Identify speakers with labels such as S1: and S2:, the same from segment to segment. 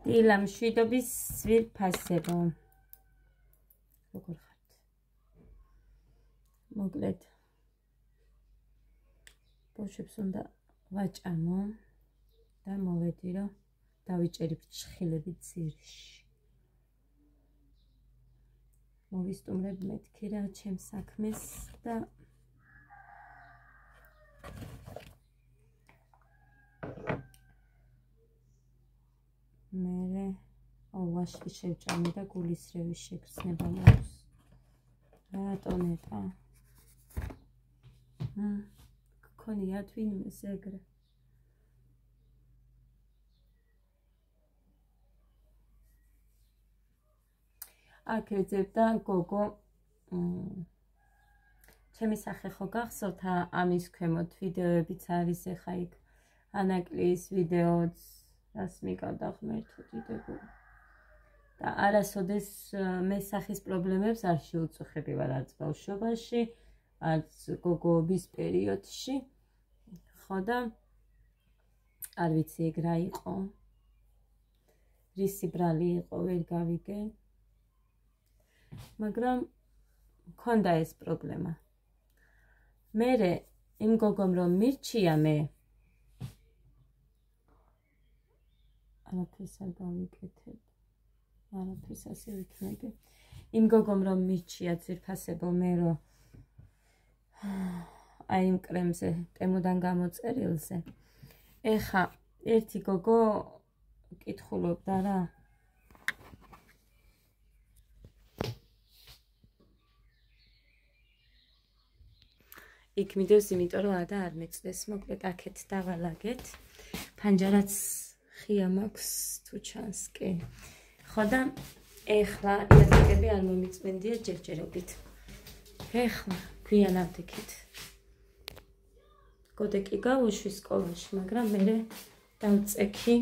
S1: დილა მშვიდობის ძვირფასებო. როგორ ხართ? მოკლედ ბოშებს უნდა ვაჭამო და მოვედი რომ დავიჭერებ ჭხილები ძირში. მოვისტუმრებ მეთქი რა ჩემს საქმეს და მე ვაშლი შევჭამე და გულისრევის შეგრძნება მაქვს. რატო ნეტა? გქონია თვინმე ეგრე. აქ ეძებდა გოგო ჩემი სახე ხო გახსოვთ ამის ქვემოთ ვიდეოებიც არის ეხა იქ ანაკლის ვიდეოც რას მიყავდა ღმერთო დიდებული და არასოდეს მე სახის პრობლემებს არ შევწუხები ვარ არც ბავშვობაში არც გოგოობის პერიოდში ხო და არ ვიცი ეგ რა იყო რისი ბრალი იყო ვერ გავიგე მაგრამ მქონდა ეს პრობლემა. მერე იმ გოგომ რომ მირჩია მე არაფერს არ გავიკეთებ. არაფერს ასე ვიქნები. იმ გოგომ რომ მირჩია ძვირფასებო მე რომ აი იმ კრემზე ტემოდან გამოწერილზე. ეხა ერთი გოგო კითხულობდა რა იქ მიდევს იმიტომ რომ ადა არ მეწდეს მოკლედ აქეთ დავალაგეთ ფანჯარაც ხია მაქვს თუ ჩანს კი ხო და ეხლა იატაკები არ მომიწმენდია ჯერჯერობით ეხლა გვიანავდიქით გოდეკი გავუშვი სკოლაში მაგრამ მე დავწექი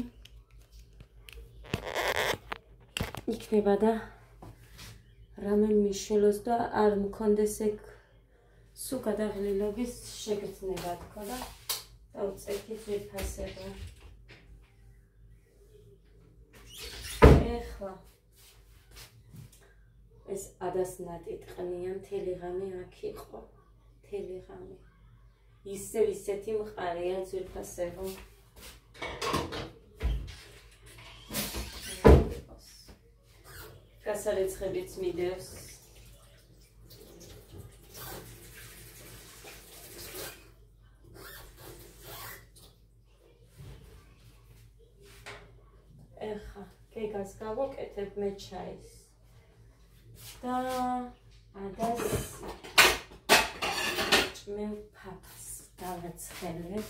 S1: იქნება და რამე მიშელოს და არ მქონდეს ეგ სულ გადაღლილობის შეგრძნება თქო და დავწექი ძვირფასებო. ეხლა ეს ადასნატი ტყნია მთელი ღამე აქ იყო. მთელი ღამე. ისევ ისეთი მყარია ძვირფასებო. გასარეცხებიც მიდევს. ეხა გეგას გავაკეთებ მე ჩაის და ადას ჭმევ ფაფას დავაცხელებ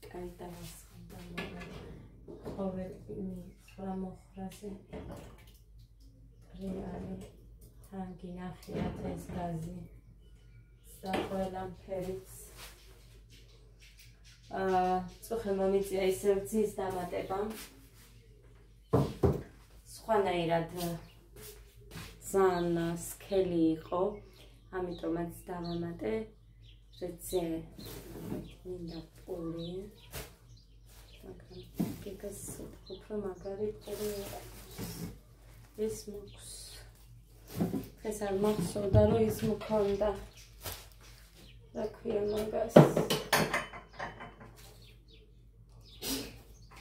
S1: კაი დავასხამდა ყოველ სხვა მოხრაზე რეალი თანგი ნახიათ ეს გაზი საყველა ფერიც წუხე მომიწია ისევ ძის დამატება სხვანაირად ძალიან სქელი იყო ამიტომაც დავამატე რეცე მინდა პული მაგრამ გეგას უფრო მაგარი პული ეს მოქვს ეს არ მახსოვდა რომ ის მქონდა რა ქვია მაგას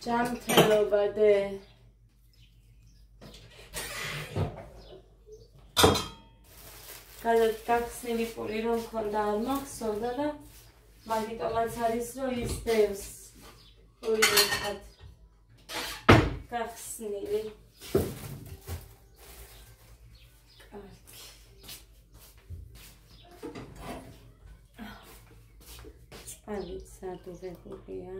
S1: ჯამთელობა დე გახსნილი პური რომ მქონდა არ მახსოვდა და მაგიტომაც არის რომ ისდევს პური ერთად გახსნილი კარგი წყალიც სადუღებულია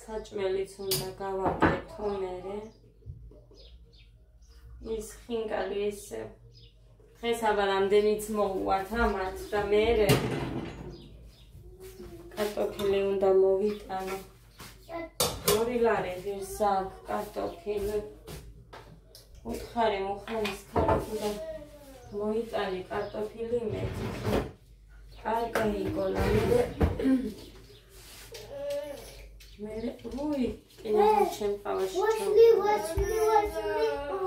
S1: საჭმელიც უნდა გავაკეთო მერე ის ხინკალი ესე დღეს აბა რამდენიც მოუვათ ამათ და მერე კარტოფილი უნდა მოვიტანო 2 ლარი ღირსა კარტოფილი უთხარი მუხანის ქართული მოიტანი კარტოფილი მეტი კარგი იკოლა მე რუი კინო ჩემყავაში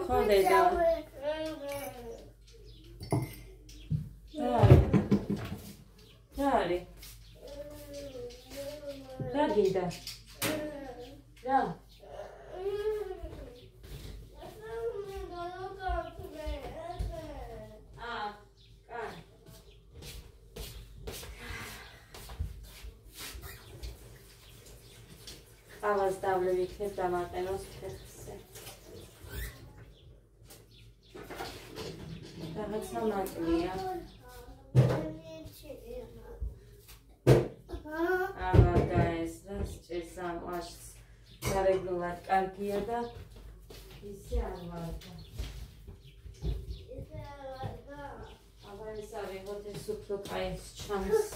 S1: ხო დედა Dari. Ra gida. Ra. Avaz davlevikeb damaყენოს ფეხზე. რაღაცა ნაკლია. Აბა ეს რას ჭირს ამ აშს გარეგნულად კარგია და ისე არ ვარდა. აბა ეს ავიღოთ ეს უფრო კაის ჩანს.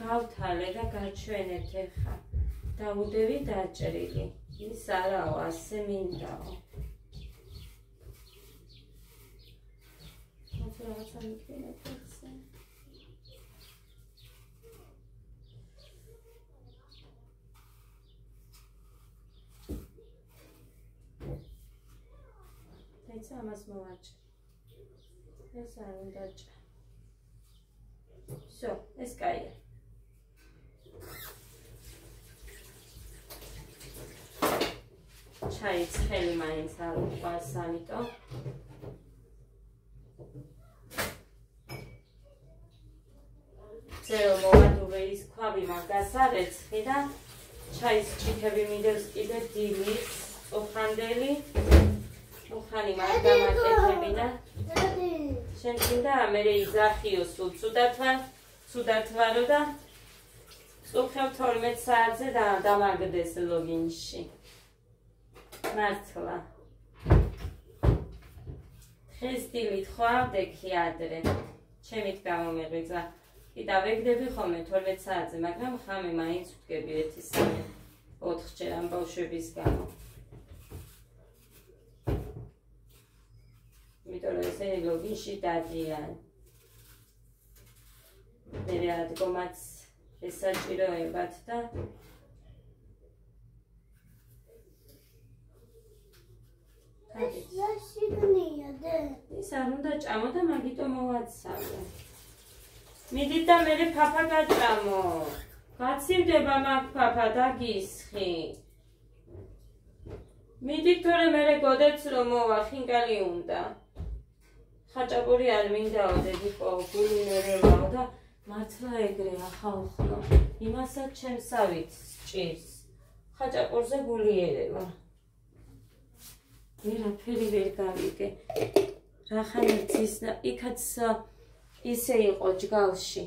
S1: გავთალე და გაჩვენეთ ეხა. დავუდევი დაჭრილი. ის არაო, ასე მინდაო. რაღაცა მიგდენთ ეხსე. ეცა ამას მოვაჭრე. ეს არ უნდა ჭრა. Всё, ეს კაია. ჩაი ცხელი მაინც არ უყვარს, ამიტომ ზეო მოვადუბეის ქვაბი მაგას არ ეცხი და ჩაის ჭიქები მიდევს კიდე დილის წუხანდელი უხანი მაგამაკეთებინა შენ წინდა მე იზახიო სულ ცუდად ვარო და წუხევ 12 საათზე და დამაგდეს ლოგინში მართლა დღეს დილით ხო ავდექი ადრე ჩემით გამომეღვიძა კიდევ ვეგდები ხოლმე 12 საათზე, მაგრამ ხამე მაინც ვდგები 1-3-4 ჯერ ამ ბავშვების გამო. იმიტომ რომ ესენი ლოგინში დადიან. მე რადგომაც ესაჭიროებათ და ის არ უნდა ჭამო და მაგიტომ მოვაცალე. მიდით და მე ფაფა გაჭამო. გაცივდება მაგ ფაფა და გისხი. მიდით თორე მე გოდეც რომ მოვა ხინკალი უნდა. ხაჭაპური არ მინდაო დედიკო, გული მერევაო და მართლა ეგრე ახალხლო. იმასაც ჩემსავით ჭირს. ხაჭაპურზე გული ერევა. ვერაფერი ვერ გავიგე. რახანაც ის იქაც ისე იყო ჯგალში,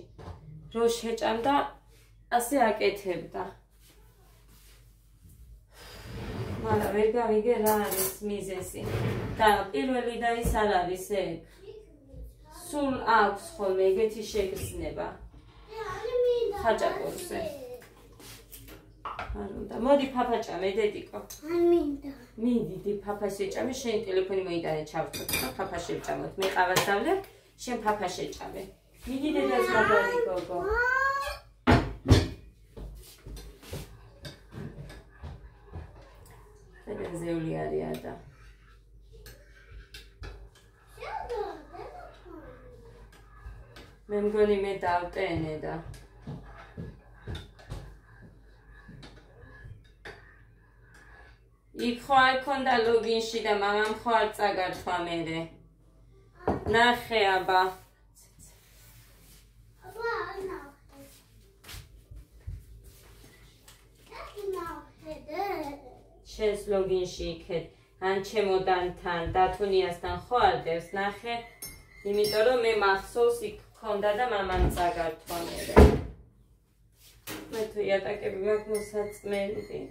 S1: რო შეჭამდა, ასე აკეთებდა. მაგრამ ვერ გავიგე რა არის მიზეზი. და პირველი და ის არ არის ეგ. სულ აქვს ხოლმე ეგეთი შეგრძნება. ხაჭაპურზე. არ უნდა. მოდი ფაფა ჭამე, დედიკო. არ მინდა. მიდი, ფაფა შეჭამე, შენი ტელეფონი მოიტანე ჩავწოთ და ფაფა შეჭამოთ. მე ყავას დავლებ. შენ ფაფა შეჭამე. მიდი დედას მაგარი გოგო. დედა ზეული არია და. მე მგონი მე დავტენე და. იქ ხო არ ქონდა ლოგინში და მამამ ხო არ წაგართვა მერე. ნახე აბა. შენს ლოგინში იქეთ ან ჩემოდანთან დათუნიასთან ხო არ დევს ნახე იმიტომ რომ მე მახსოვს იქ ქონდა და მამამ წაგართვა მერე მე თუ იატაკები მაქვს მოსაწმენდი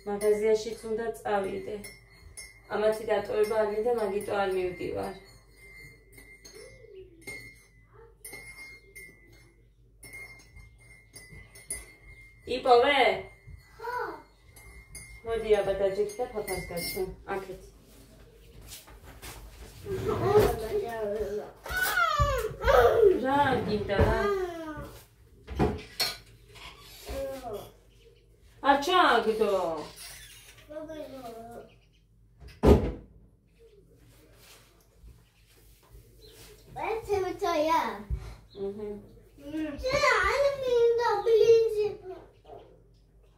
S1: მაღაზიაშიც უნდა წავიდე ამათი დატოვება არ მინდა მაგიტო არ მივდივარ იპოვე? ხო. მოდი აბა დაჯექი და ფაფას გაჩვენ. აქეთ. რა გინდა რა? არ ჩააგდო.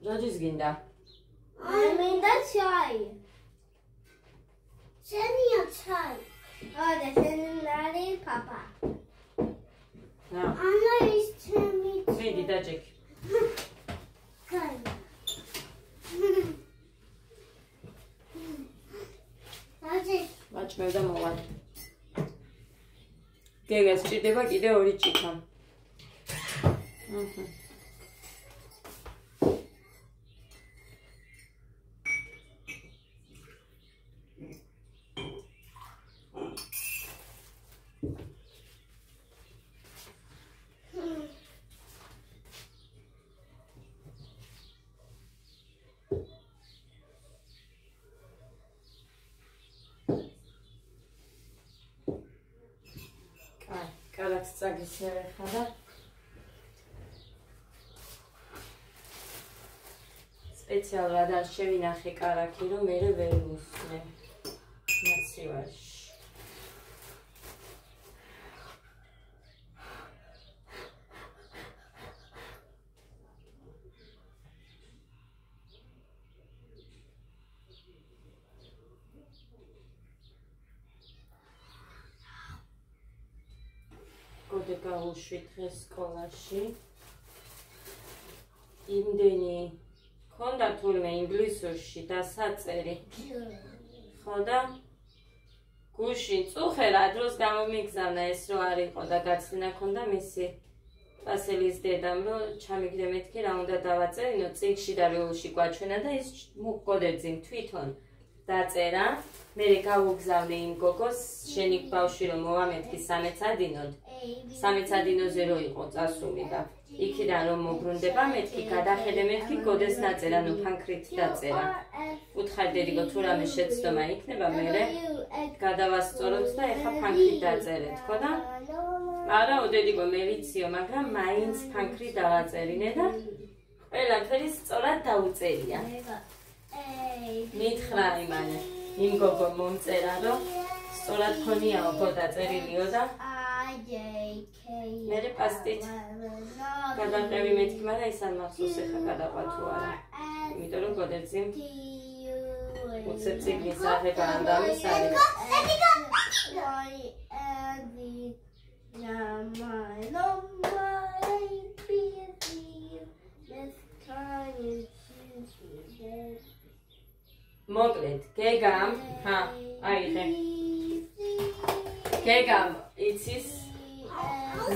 S1: What is ginda?
S2: I mean that's chai. Sending a chai. Oh, that's sending Papa.
S1: No.
S2: I'm not used to me.
S1: Maybe that Jack.
S2: That's it.
S1: Watch me the moment. Gega sჭირდება კიდე 2 ჭიქა. Καλაც წაგისერე ხარა. სპეციალურად არ შევინახე კარაქი, რომ მე ვერ მუსმე. მაცივარში. გოდე გავუშვით დღეს სკოლაში. იმდენი ქონდა თურმე ინგლისურში დასაწერი. ხო და გუშინ წუხე რა დროს გამომიგზავნა ეს რო არ იყო და გაცლინა ქონდა მისი პასელის დედამ რომ ჩამიგდე მეთქი რა უნდა დავაწერინო წიგნში და რეულში გვაჩვენა და ის მოგკოდეძიმ თვითონ დაწერა. მე გავუგზავნე იმ გოგოს შენი ბავშვი რომ მოვამეთქი სამეცადინოდ. სამეცადინოზე რო იყო წასული და იქიდან რომ მოbrunდება მეთქი გადახედე მეთქი გოდეს დაწერა ნუ ფანქრით დაწერა. უთხარდერიგო თუ რამე შეცდომა იქნება მე გადავასწოროთ და ეხა ფანქრით დაწერეთ ხო და არა ოდედიგო მე ვიციო მაგრამ მაინც ფანქრით დავაწერინე და ყველაფერი სწორად დაუწერია. მითხრა იმანე იმ გოგო მომწერა რომ სწორად ქონიაო გადაწერილიო და მე პასტით გადაყევი მეთქი მაგრამ ის არ მახსოვს ეხა გადაყვა თუ არა იმიტომ რომ გოდეძიმ უცებ წიგნის აღება ამდამის არის მოკლედ გეგამ აიღე გეგამ იცის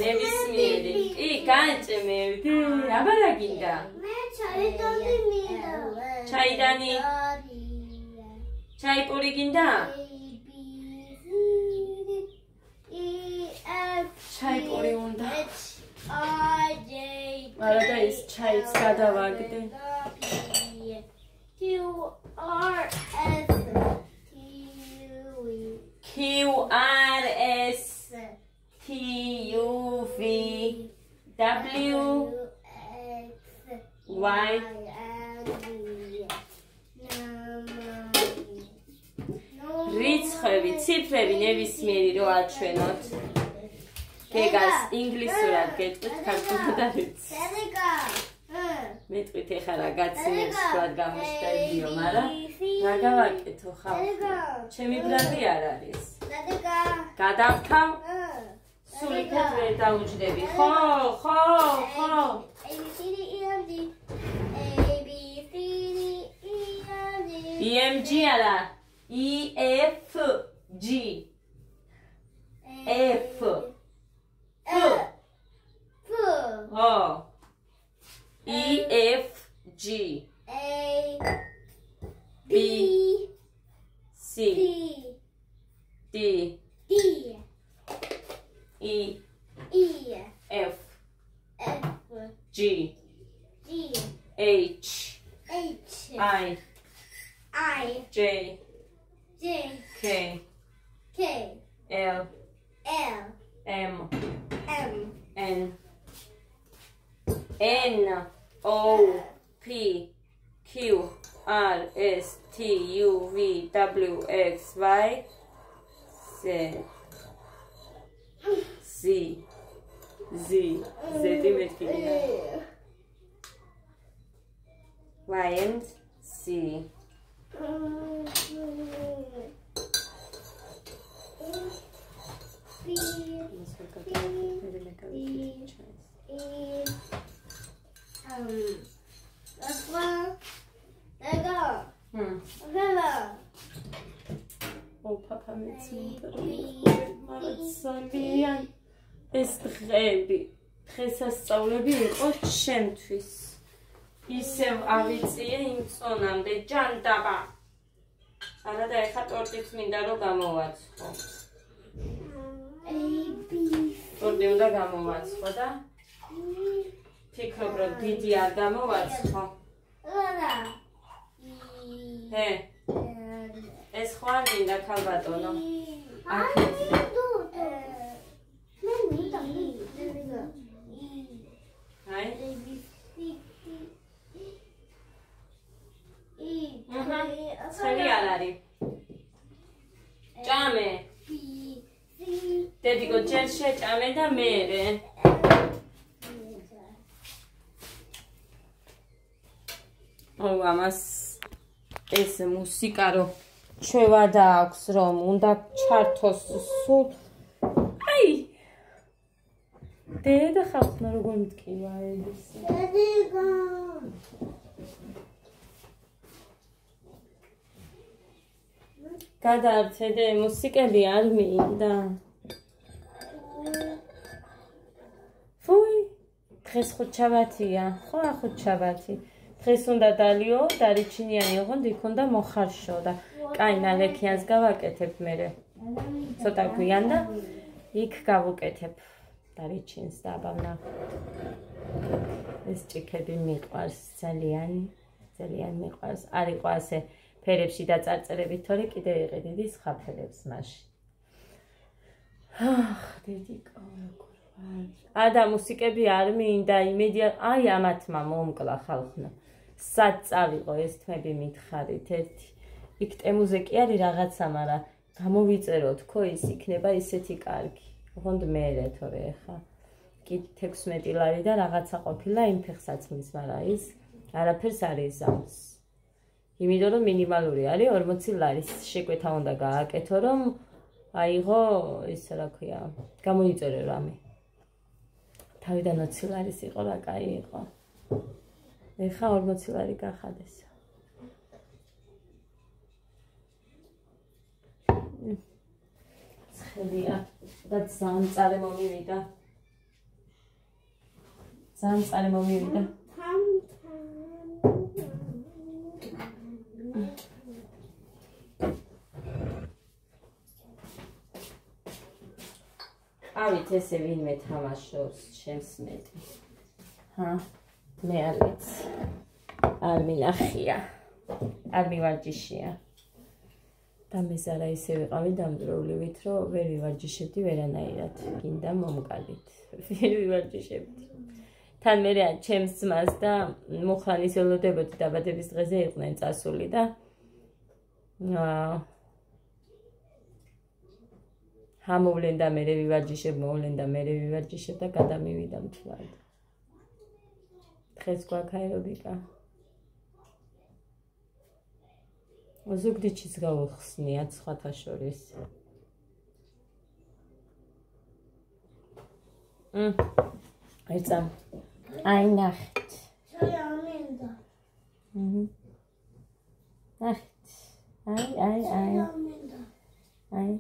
S1: ნებისმიერი კი განჭმევდი აბა რა გინდა
S2: მე ჩაიდანი მინდა
S1: ჩაიდანი ჩაიპური გინდა ჩაიპური უნდა არა და ის ჩაიც გადავაგდე QRS TUV WY რიცხვები, ციფრები ნებისმიერი რო აჩვენოთ. გეგას ინგლისურად გეტყვით, ქართულად არ ვიცი. მეტყვით ეხლა რა გაცინებს თქვათ გამოშტერდიო, მაგრამ რა გავაკეთო ხალხო? ჩემი ბრალი არ არის. გადავთავ? სულიკად ვერ დაუჯდები. ხო. EMG არა. EFG. F. Oh. EFG. B. C. D. E. F. G. H. I.
S2: I.
S1: J.
S2: J.
S1: K.
S2: K.
S1: L.
S2: L.
S1: M.
S2: M.
S1: N. N. O. P. Q. R. S. T. U. V. W. X. Y. Z. Z. Z. Y and C.
S2: That's one. There go.
S1: Oh, Papa mit mir. ეს დღეები, დღესასწაულები იყო ჩემთვის. ისევ ავიწიე იმ წონამდე ჯანდაბა. არა და ეხა ტორტიც მინდა რომ გამოვაცხო. ტორტი უნდა გამოვაცხო და ფიქრობ რომ დიდი არ გამოვაცხო. ჰე. ეს ხო არ მინდა ქალბატონო. Ცხელი არ არის. ჭამე. დედიკო ჯერ შეჭამე და მერე. ო ამას ეს მუსიკა რო ჩვევა დააქვს რომ უნდა ჩართოს სულ. აი დედა ხალხმა როგორ მткиვა ეს.
S2: დედიკო
S1: გადაარჩედე მუსიკები არ მინდა. ფუი, დღეს ხუთშაბათია, ხო ხუთშაბათი. დღეს უნდა დალიო, დარიჩინიანი ოღონდ იქ უნდა მოხარშო და კაი ნალექიანს გავაკეთებ მერე. ცოტა გვიან და იქ გავუკეთებ დარიჩინს და აბავნა. ეს ჭიქები მიყვარს ძალიან, ძალიან მიყვარს. არ იყო ასე ფერებში დაწარწერებით, თორე კიდე იყი დიდი სხვა ფერებს მაშინ. დედიკო როგორ ვარ. და მუსიკები არ მინდა, იმედია, აი ამათმა მომკლა ხალხმა. სად წავიღო ეს თმები მითხარით ერთი. იქ ტემუზე კი არის რაღაცა, მაგრამ გამოვიწეროთ, ხო ის იქნება ისეთი კარგი. ოღონდ მერე თორე ხა. კი 16 ლარი და რაღაცა ყოფილა იმ ფეხსაცმლის, მაგრამ ის არაფერს არ იზამს. იმიტომ რომ მინიმალური არის 40 ლარის შეკვეთა უნდა გააკეთო რომ აიღო ის რა ქვია გამოიწერე რამე თავიდან 20 ლარის იყო რა კაი იყო ეხა 40 ლარი გახადეს ცხელია და ძალიან წარე მომივიდა ავით ესე ვინმე თამაშობს ჩემს მეტი. მე არ ვიცი. არ მინახია. არ მივარჯიშია. და მეზარა ისე ვიყავი დამძროვლივით, რომ ვერ ვივარჯიშებდი ვერანაირად. გინდა მომკალით. ვერ ვივარჯიშებდი. თან მე ჩემს ძმას და მუხრანის ელოდებოდი დაბადების დღეზე იყვნენ წასული და ამოვლენ და მე ვივარჯიშებ, მოვლენ და მე ვივარჯიშებ და გადამივიდა მთლად. დღეს გვაქვს აერობიკა. ზუგდიდშიც გავხსნიათ სხვათა შორის. ეცა აი ნახეთ.
S2: საამინდა.
S1: ნახეთ. აი. აი.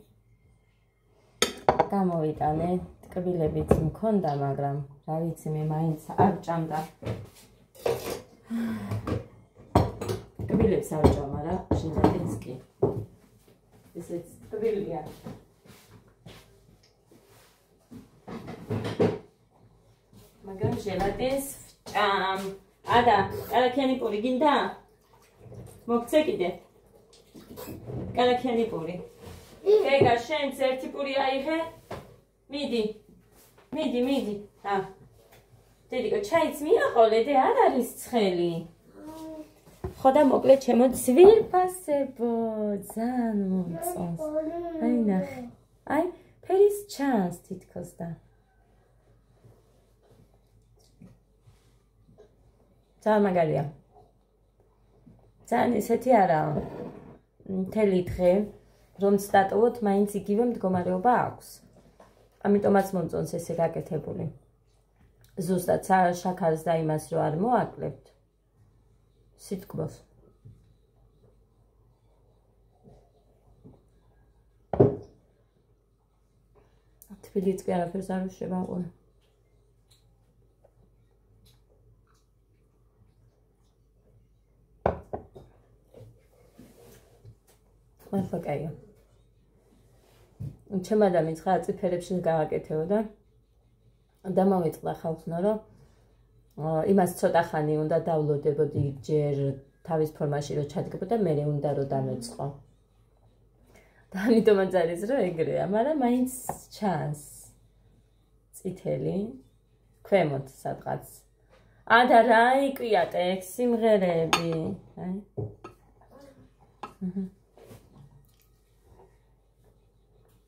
S1: გამოვიტანე, ტკბილებიც მქონდა, მაგრამ რა ვიცი მე მაინც არ ჭამდა. ტკბილებს არ ჭამა რა, შედადეს კი. ესეც ტკბილია. მაგრამ შედადეს ჭამ. ადა, კარაქიანი პური გინდა? მოგცე კიდე? Კალაქიანი პური. გეგა, შენც ერთი პური აიღე. მიდი. დედიკო, ჩაიც მიაყოლე და არ არის ცხელი. ხო და მოკლედ ჩემო ძვირფასებო, ძალიან მომწონს. აი ნახე. აი, ფერის ჩანს თითქოს და. ძალიან მაგარია. ძალიან ესეთი არაა. მთელი დღე რომ სტატუოთ, მაინც იგივე მდგომარეობა აქვს. ამიტომაც მომწონს ესე გაკეთებული. ზუსტად შაქარს და იმას რო არ მოაკლებთ. სიტყვას. თბილიც კი არაფერს არ უშვება ყველა. მართლა კაია. ჩემ ადამიანს ხა წიფერებში გავაკეთეო და მომეწყდა ხალხნა რომ იმას ცოტა ხანი უნდა დავლოდებოდი ჯერ თავის ფორმაში რომ ჩადგებოდა მე უნდა რომ დამეწყო. და ამიტომაც არის რომ ეგრეა, მაგრამ მაინც ჩანს წითელი ქვემოთ სადღაც. და რა იკვია ტექ სიმღერები. აი.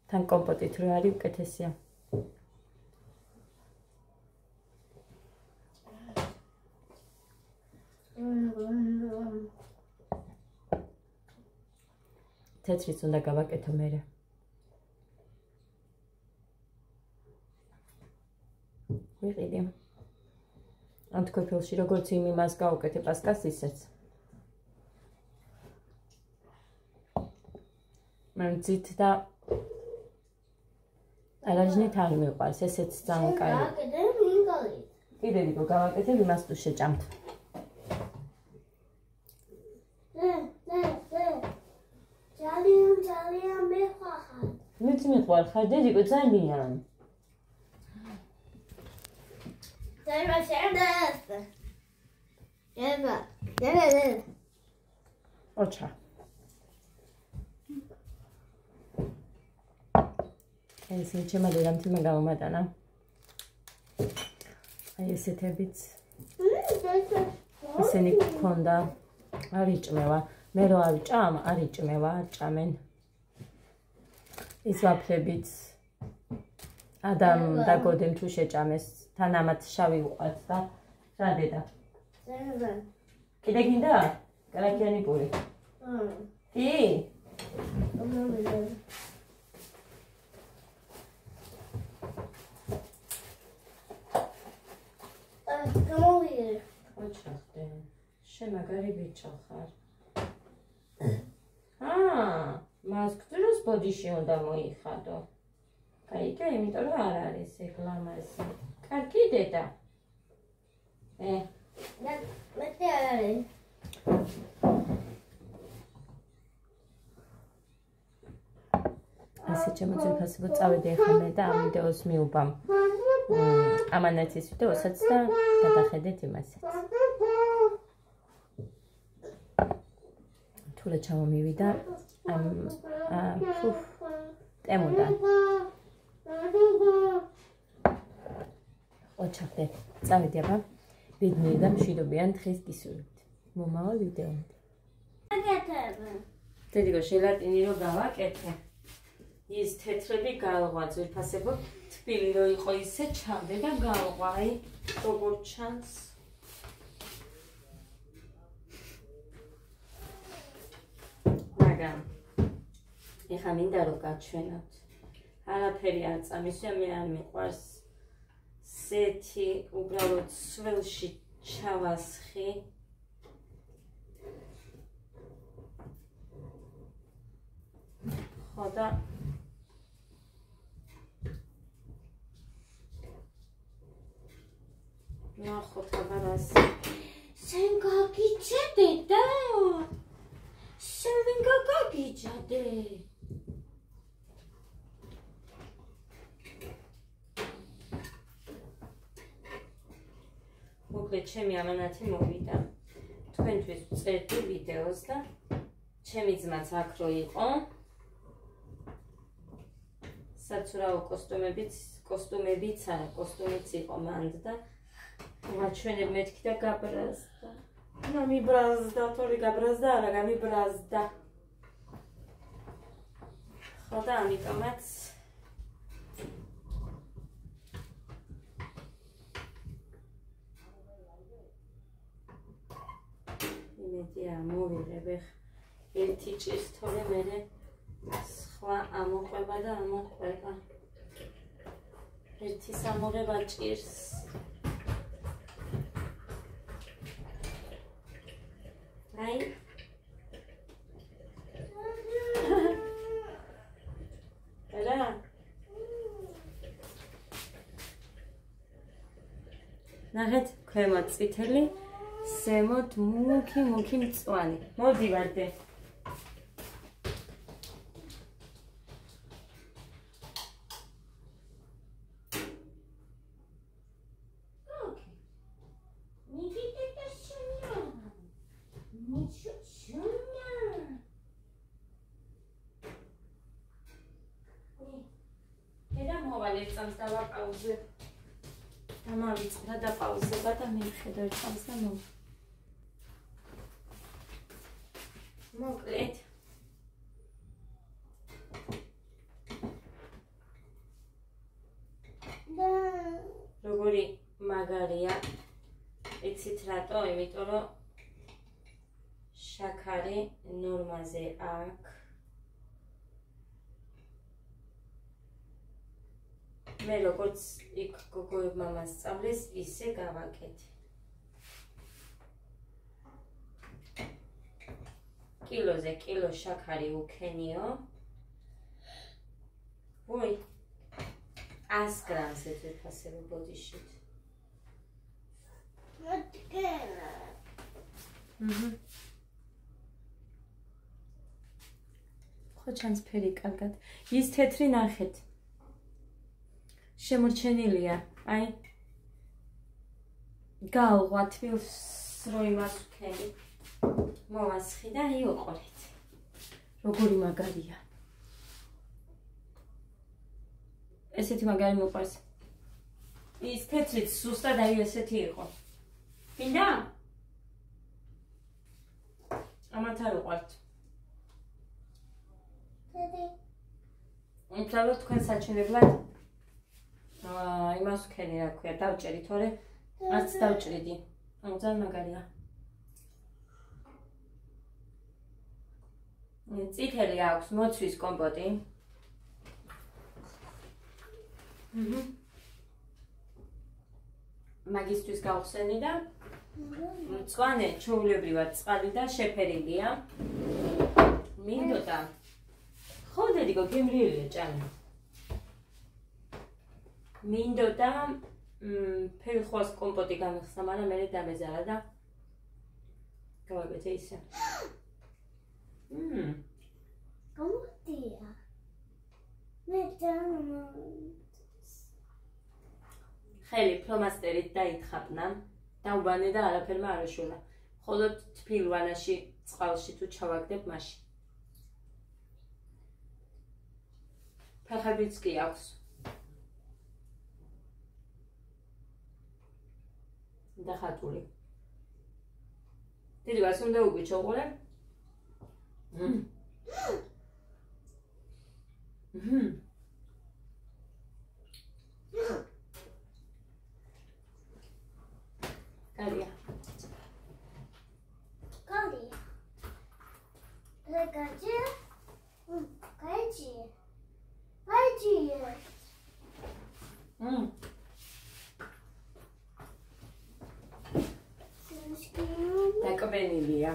S1: თან კომპოტით რო არის უკეთესია. თეთრიც უნდა გავაკეთო მერე. ვიყიდი. ამ თქაფილში როგორც იმას გავუკეთე პასკას ისეც. მემცით და არაჟნით არ მიყვარს, ესეც ძალიან კაი. კიდე ვიგო გავაკეთებ იმას თუ შეჭამთ.
S2: ძალიან მეხვახარ.
S1: მეც მიყვარ ხარ დედიკო ძალიან. ოჩა. ეს ჩემმა დედამთილმა გამომატანა. აი ესეთებიც. ესენი გქონდა. არ იჭმევა. მე რო არ ჭამ, არ იჭმევა, არ ჭამენ. ის ვაფლებიც ადამ და გოდემ თუ შეჭამეს, თან ამათ შავი უყვართ და რა დედა? კიდე გინდა? კალაქიანი პური. კი?
S2: გამოვიდე.
S1: ოჩახდე. შენ მაგარი ბიჭო ხარ. მას გძროს ბოდიში უნდა მოიხადო. კაიკა, იმიტომ რომ არ არის ეგ ლამაზი. კარგი დედა.
S2: მეთე არ არის.
S1: ასე ჩემო ძვირფასებო წავედი ახლა მე და ამ ვიდეოს მიუბამ. ამანაცის ვიდეოსაც და გადახედეთ იმასაც. თულა ჩამომივიდა ამ ტემოდან. ოჩახდე, წავედი აბა. ვიდმე და მშვიდობიან დღეს გისურვებთ. მომავალ ვიდეომდე. დედიკო, ჟელატინი რო გავაკეთე. ის თეთრები გალღვა ძვირფასებო, თბილი რო იყო ისე ჩამდე და გალღვა, აი, როგორ ჩანს. მაგრამ ეხა მინდა რომ გაჩვენოთ. არაფერი არ წამისვია, მე არ მიყვარს სეთი უბრალოდ სველში ჩავასხი. ხო და ნახოთ აბარას.
S2: სენ გაგიჩადე და
S1: შენ ვინ გაგიჩადე? მოკლედ ჩემი ამანათი მოვიდა. თქვენთვის ვწერდი ვიდეოს და ჩემი ძმაც აქ რო იყო. საცურაო კოსტუმებიც არა, კოსტუმიც იყო მანდ და ვაჩვენებ მეთქი და გაბრაზდა. გამიბრაზდა, თორე გაბრაზდა, არა გამიბრაზდა. ხო და ამიტომაც იმედია მოვიღებ ერთი ჭირს, თორე მერე სხვა ამოყვება და ამოყვება. ერთის ამოღება ჭირს. აი რა ნახეთ, ქვემოთ წითელი, ზემოთ მუქი მწვანე. მოდივარდე. დავაპაუზებ. დამავიწყდა და პაუზება და მივხედავ წამს და მოკლედ. როგორი მაგარია. იცით რატო? იმიტომ რომ შაქარი ნორმაზე აქვს. მე როგორც იქ გოგოებმა მასწავლეს, ისე გავაკეთე. კილოზე კილო შაქარი უქენიო. ვუი 100 გრამს ეთვაფასებ ბოდიშით. ხო ჩანს ფერი კარგად. ის თეთრი ნახეთ. შემორჩენილია, აი გავღვა თბილს რო იმას ვქენი. მოვასხი და იუყურეთ. როგორი მაგარია. ესეთი მაგარი მოყვარს. ის თეთრიც სუსტად აი ესეთი იყო. მინდა? ამათ არ უყვართ. უმთავრესად თქვენ საჩვენებლად იმას ვქენი, რა ქვია, დავჭერი, თორე არც დავჭრიდი. ძალიან მაგარია. წითელი აქვს მოცვის კომპოტი. მაგისტრის გავხსენი და მწვანე ჩვეულებრივად წყალი და შეფერილია. მინდოდა. ხო დედიკო, გემრიელია ჭამე. მინდოდა ფერხოს კომპოტი გამიხსნა, მაგრამ მე დამეზარა და გავაკეთე ისე.
S2: კომპოტია. მე ძალიან
S1: ხელი ფლომასტერით დაითხაბნა, დაუბანე და არაფერმა არ აშულა. მხოლოდ თბილ ვანაში წყალში თუ ჩავაგდებ მაშინ. ფეხებიც კი აქვს. და ხატული. დიდი ვას უნდა უგვიჩო ყურე? კარია.
S2: კარია. რეგაჯი? კაიჯი. კაიჯი.
S1: დაკბენილია.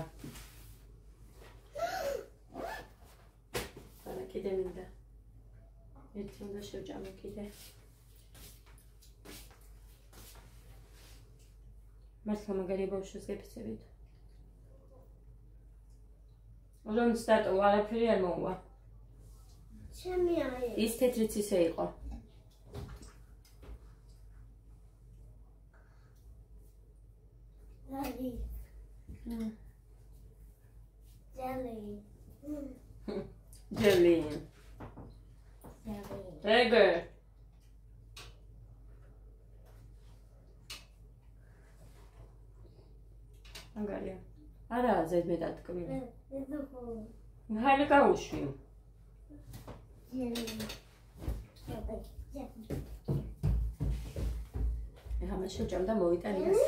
S1: არა კიდე მინდა. ერთი უნდა შევჭამე კიდე. მართლა მაგარია ბავშვებს გეფიცებით. რომ სტარტო არაფერი არ მოუვა.
S2: ჩემი არის.
S1: ის თეთრიც ისე იყო.
S2: Jelly.
S1: Jelly. Tiger. Angalia. Ara ზედმეტად კვირა. Ჰაილი გაუშვი. ეხლა მას შეჭამ და მოვიტანიას.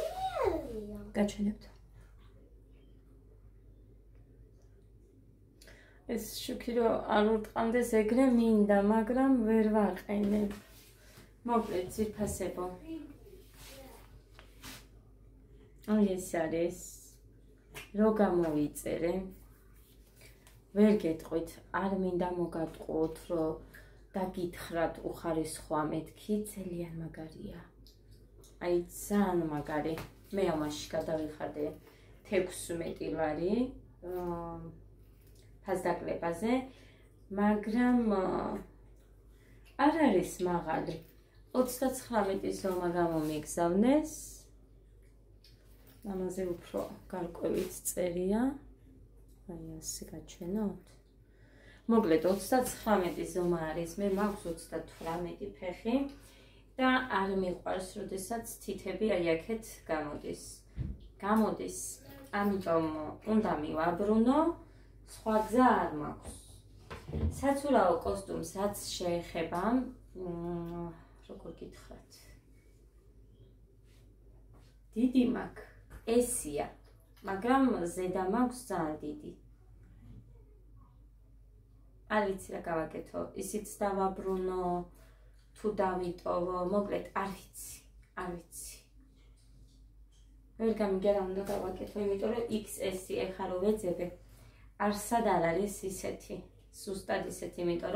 S1: გაჩვენებთ. ეს შუქი რომ არ ურტყამდეს ეგრე მინდა, მაგრამ ვერ ვაყენებ. მოკლედ ძირფასებო. აი ეს არის. რო გამოვიწერე. ვერ გეტყვით, არ მინდა მოგატყუოთ, რომ დაგითხრათ უხარისხვა მეთქი, ძალიან მაგარია. აი ძალიან მაგარი. მე ამაში გადავიხადე 16 ლარი. ფასდაკლებაზე, მაგრამ არ არის მაღალი. 39 ზომა გამომიგზავნეს. ამაზე უფრო გარკვევით წერია. აი ასე გაჩვენოთ. მოკლედ 39 ზომა არის, მე მაქვს 38 ფეხი და არ მიყვარს, როდესაც თითები აი აქეთ გამოდის. ამიტომ უნდა მივაბრუნო. სხვა გზა არ მაქვს. საცურაო კოსტუმს რაც შეეხება, როგორ გითხრათ. დიდი მაქვს, ესია, მაგრამ ზედა მაქვს ძალიან დიდი. არ ვიცი რა გავაკეთო, ისიც დავაბრუნო, თუ დავიტოვო, მოკლედ არ ვიცი. ვერ გამიგია რა უნდა გავაკეთო, იმიტომ რომ XS-ი ეხლა რო ვეძებე. არსად არ არის ისეთი, სუსტად ისეთი, იმიტომ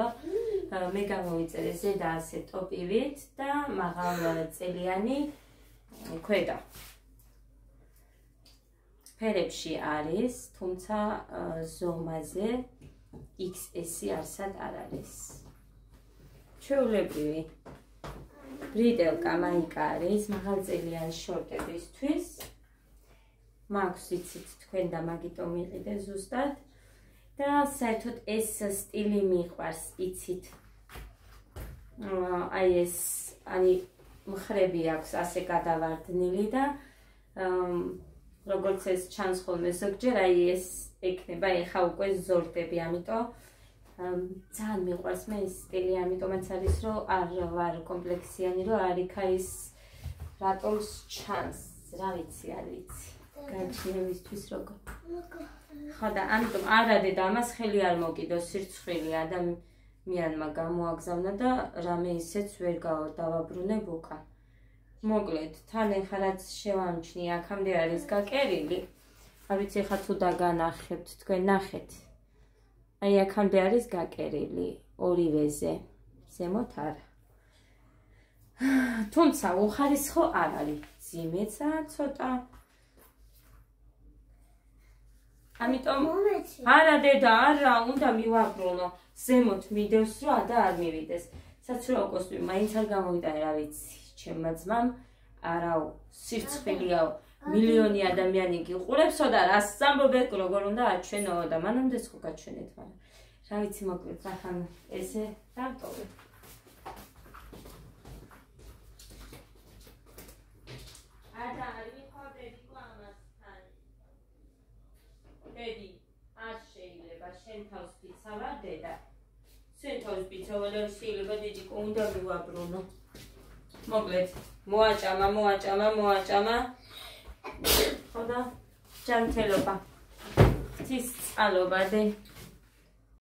S1: რომ მე გამოვიწერე ზედა ასე ტოპივით და მაღალწელიანი ქვედა. ფერებში არის, თუმცა ზომაზე XS-ი არსად არ არის. ჩვეულებრივი ბრიტელკა მაიკა არის მაღალწელიანი შორტებისთვის. მაქვს იცით თქვენ და მაგიტომ იყიდე ზუსტად. და საერთოდ ეს სტილი მიყვარს, იცით. აი ეს, ani მხრები აქვს ასე გადავარდნილი და როგორც ეს ჩანს ხოლმე ზოგჯერ, აი ეს ექნება, ეხა უკვე ზორდები, ამიტომ ძალიან მიყვარს მე ეს სტილი, ამიტომაც არის, რომ არ ვარ კომპლექსიანი, რომ არ იქა ის რატომს ჩანს, რა ვიცი, არ ვიცი. გაჩნიებისთვის როგორ. ხო და ამიტომ არადე და ამას ხელი არ მოკიდო, სირცხვილი ადამიანმა გამოაგზავნა და რამე ისეც ვერ დავაბრუნებ უკან. მოკლედ, თან ეხლა რაც შევამჩნი, აქამდე არის გაკერილი. არ ვიცი ეხლა თუ დაგანახებთ, თქვენ ნახეთ. აი აქამდე არის გაკერილი ორივეზე, ზემოთ არა. თუმცა უხარისხო არ არის, ძიმეცა ცოტა. ამიტომ არა დედა, არა, უნდა მივაბრუნო. ზემოთ მიდევს რა და არ მივიდეს. საცურაო კოსტუმი მაინც არ გამოვიტანე, რა ვიცი, ჩემმა ძმამ, არაო, სირცხვილიაო, მილიონი ადამიანი გიყურებსო და რას სამბობ როგორ უნდა აჩვენო და მანამდეც ხო გაჩვენეთ, მაგრამ რა ვიცი, მოკლედ, ახლა ესე დავტოვე. არა, არ ვიხავდები ამასთან. დედი, არ შეიძლება შენ თავს პიცა ვარ დედა. შენ თავს პიცა ვარ და შეიძლება დედიკო უნდა მივაბრუნო. მოკლედ, მოაჭამა. ხო და ჯანმრთელობა. ღვთის წყალობა დე.